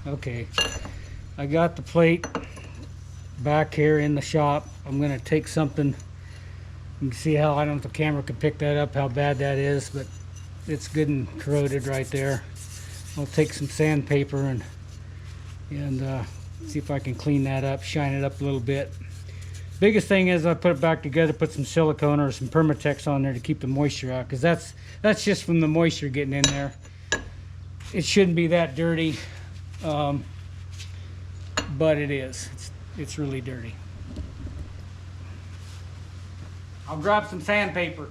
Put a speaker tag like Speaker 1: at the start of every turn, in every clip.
Speaker 1: Okay, I got the plate back here in the shop. I'm gonna take something. You can see how, I don't know if the camera can pick that up, how bad that is, but it's good and corroded right there. I'll take some sandpaper and see if I can clean that up, shine it up a little bit. Biggest thing is I put it back together, put some silicone or some Permatex on there to keep the moisture out, because that's just from the moisture getting in there. It shouldn't be that dirty, but it is. It's really dirty. I'll grab some sandpaper.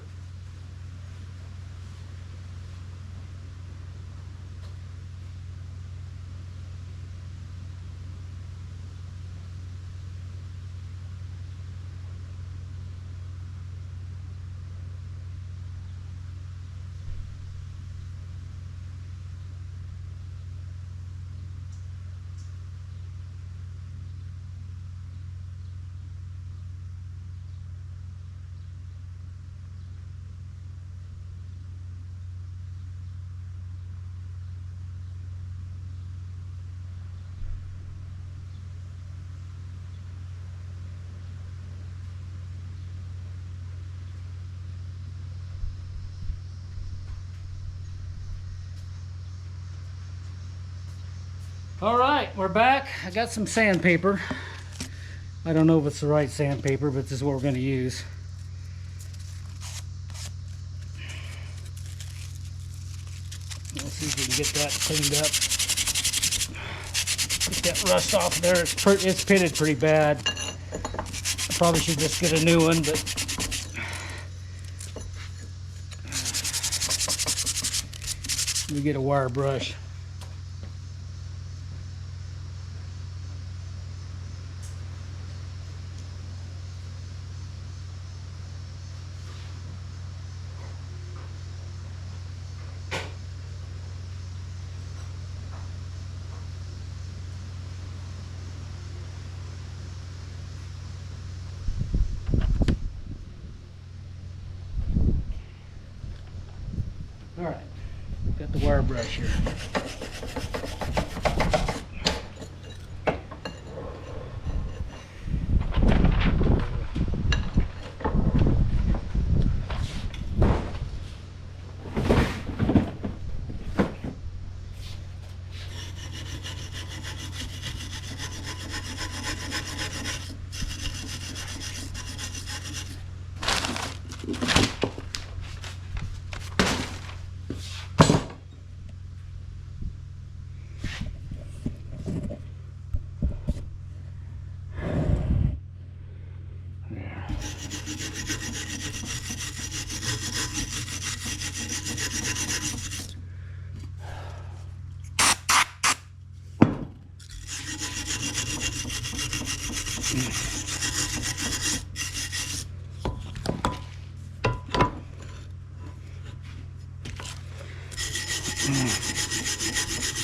Speaker 1: All right, we're back. I got some sandpaper. I don't know if it's the right sandpaper, but this is what we're going to use. Let's see if we can get that cleaned up. Get that rust off there. It's pitted pretty bad. I probably should just get a new one, but let me get a wire brush. All right, got the wire brush here.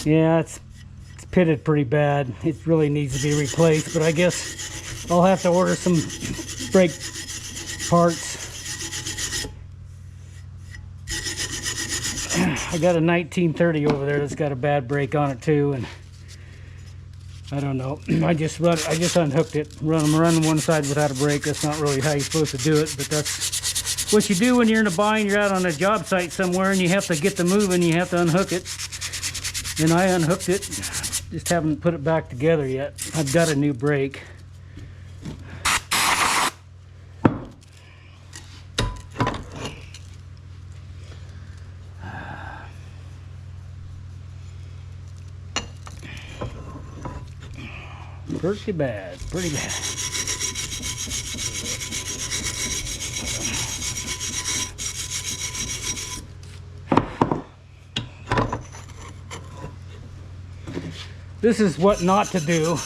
Speaker 1: Yeah, it's pitted pretty bad. It really needs to be replaced, but I guess I'll have to order some brake parts. I got a 1930 over there that's got a bad brake on it too, and I don't know. I just unhooked it. Running one side without a brake. That's not really how you're supposed to do it, but that's what you do when you're in a bind. You're out on a job site somewhere and you have to get the moving. You have to unhook it. And I unhooked it, just haven't put it back together yet. I've got a new brake. Pretty bad, pretty bad. This is what not to do,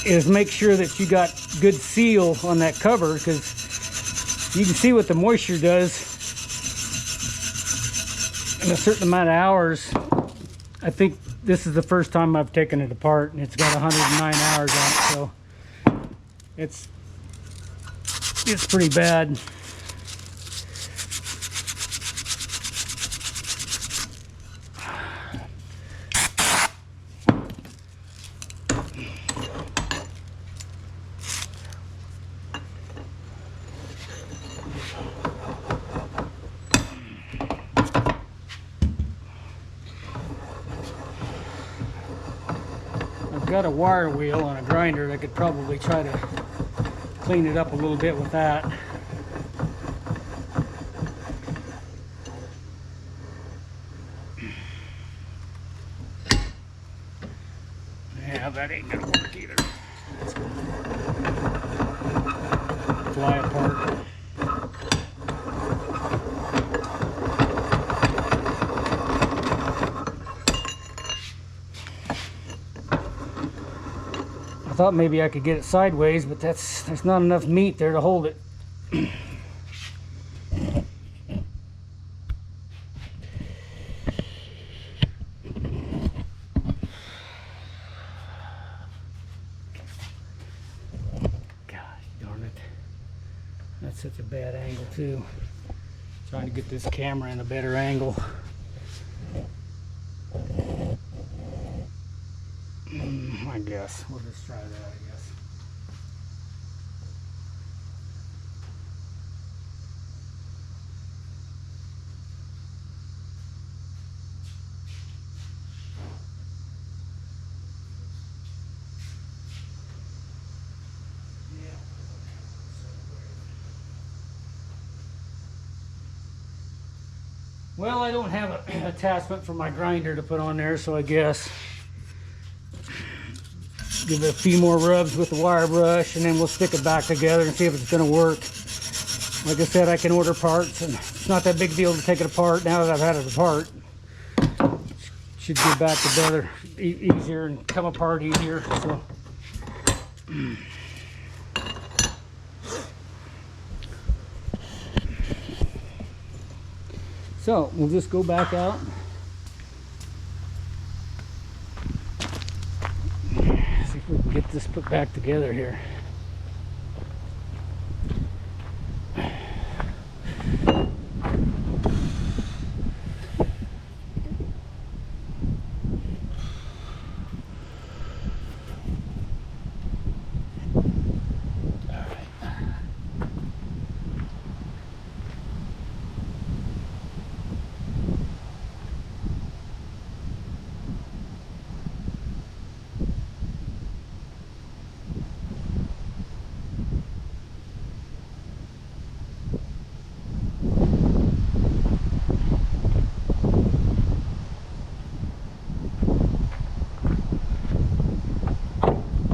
Speaker 1: is make sure that you got good seal on that cover, because you can see what the moisture does in a certain amount of hours. I think this is the first time I've taken it apart, and it's got 109 hours on it, so it's pretty bad. I got a wire wheel on a grinder. I could probably try to clean it up a little bit with that. Yeah, that ain't gonna work either. That's gonna fly apart. I thought maybe I could get it sideways, but there's not enough meat there to hold it. That's such a bad angle too. Trying to get this camera in a better angle. I guess we'll just try that, I guess. Well, I don't have an attachment for my grinder to put on there, so I guess give it a few more rubs with the wire brush, and then we'll stick it back together and see if it's going to work. Like I said, I can order parts, and it's not that big deal to take it apart now that I've had it apart. Should get back together easier and come apart easier. So we'll just go back out. See if we can get this put back together here.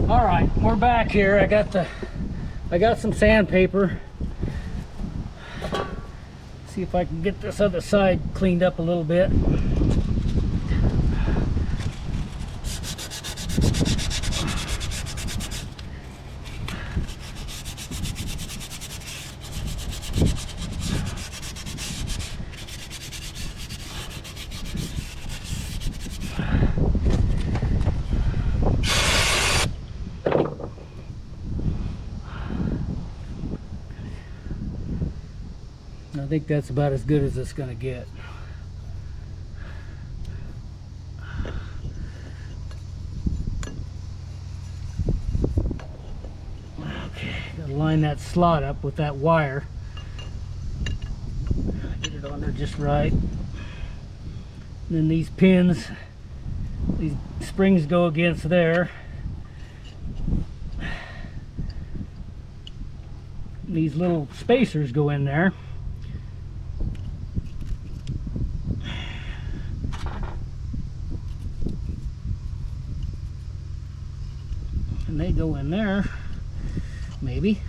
Speaker 1: All right, we're back here. I got some sandpaper. See if I can get this other side cleaned up a little bit. I think that's about as good as it's going to get. Okay, gotta line that slot up with that wire. Get it on there just right. And then these pins, these springs go against there. These little spacers go in there. And they go in there, maybe.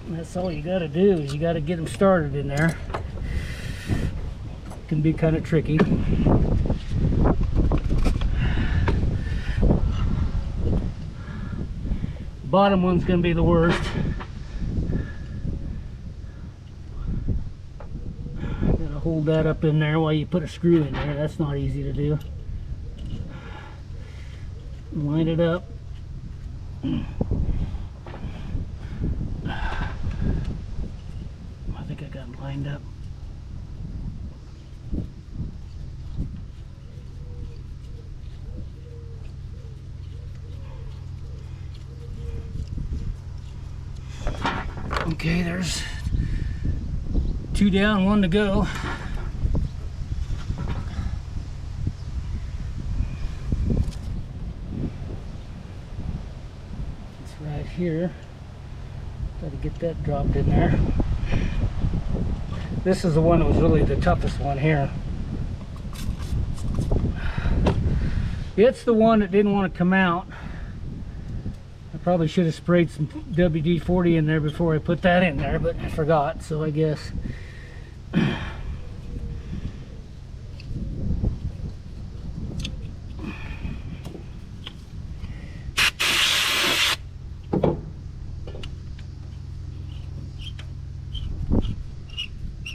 Speaker 1: That's all you got to do is you got to get them started in there. It can be kind of tricky. Bottom one's going to be the worst. Gotta hold that up in there while you put a screw in there. That's not easy to do. Line it up. I think I got it lined up. Okay, there's 2 down, 1 to go. It's right here. Got to get that dropped in there. This is the one that was really the toughest one here. It's the one that didn't want to come out. I probably should have sprayed some WD-40 in there before I put that in there, but I forgot, so I guess.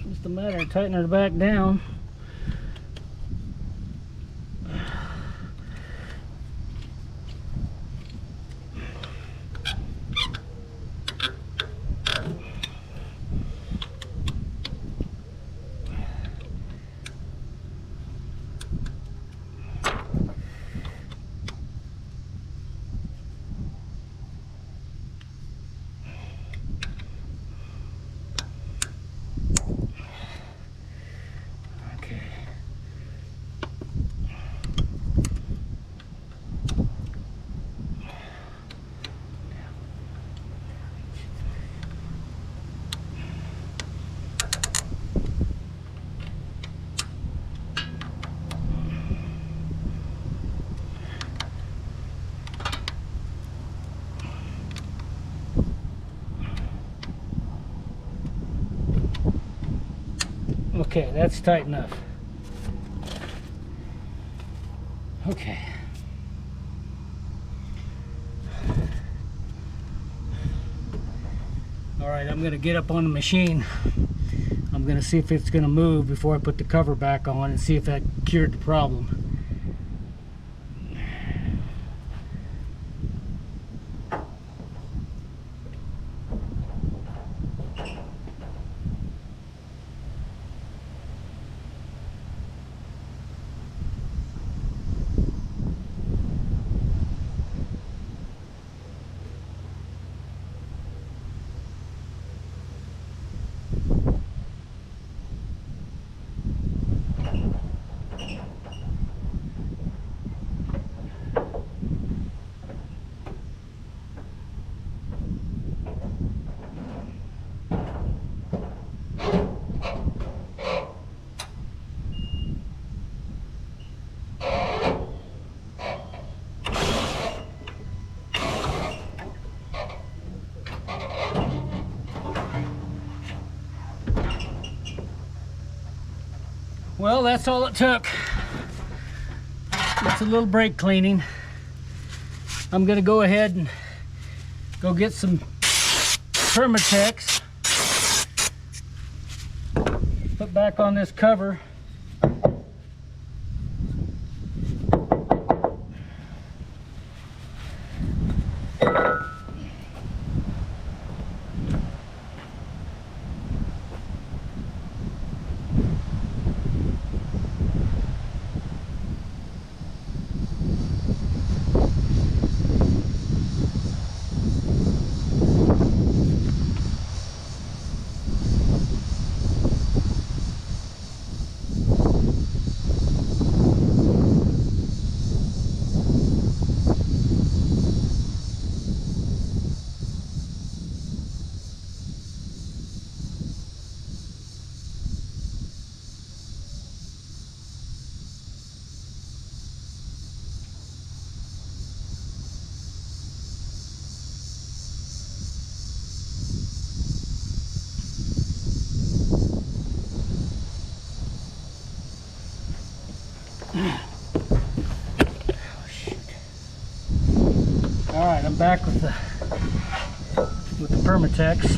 Speaker 1: Just a matter of tightening her back down. Okay, that's tight enough. Okay. All right, I'm gonna get up on the machine. I'm gonna see if it's gonna move before I put the cover back on and see if that cured the problem. Well, that's all it took. It's a little brake cleaning. I'm gonna go ahead and go get some Permatex, put back on this cover. All right, I'm back with the Permatex.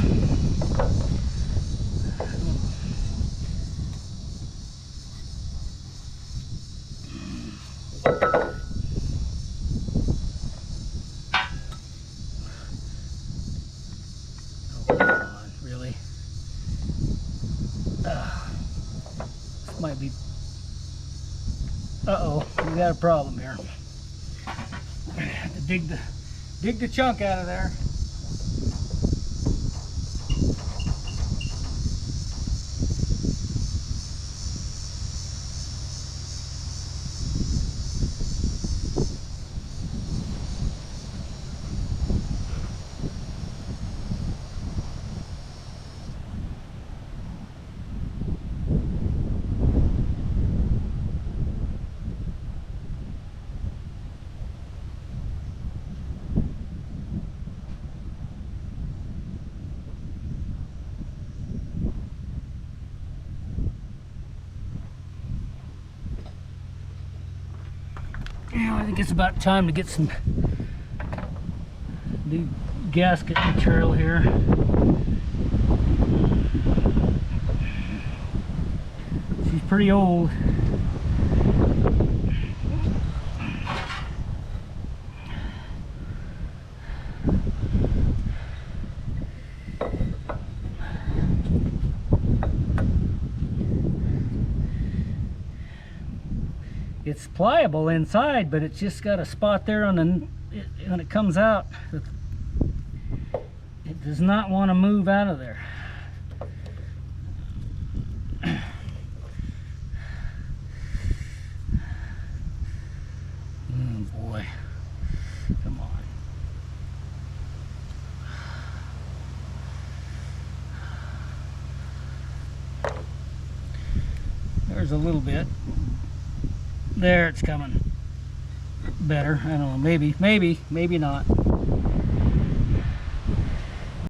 Speaker 1: Oh, come on, really? This might be. Uh-oh, we got a problem here. I have to dig the chunk out of there. think it's about time to get some new gasket material here. She's pretty old. It's pliable inside, but it's just got a spot there on the when it comes out. It does not want to move out of there. Oh boy, come on. There's a little bit. There, it's coming better. I don't know, maybe not.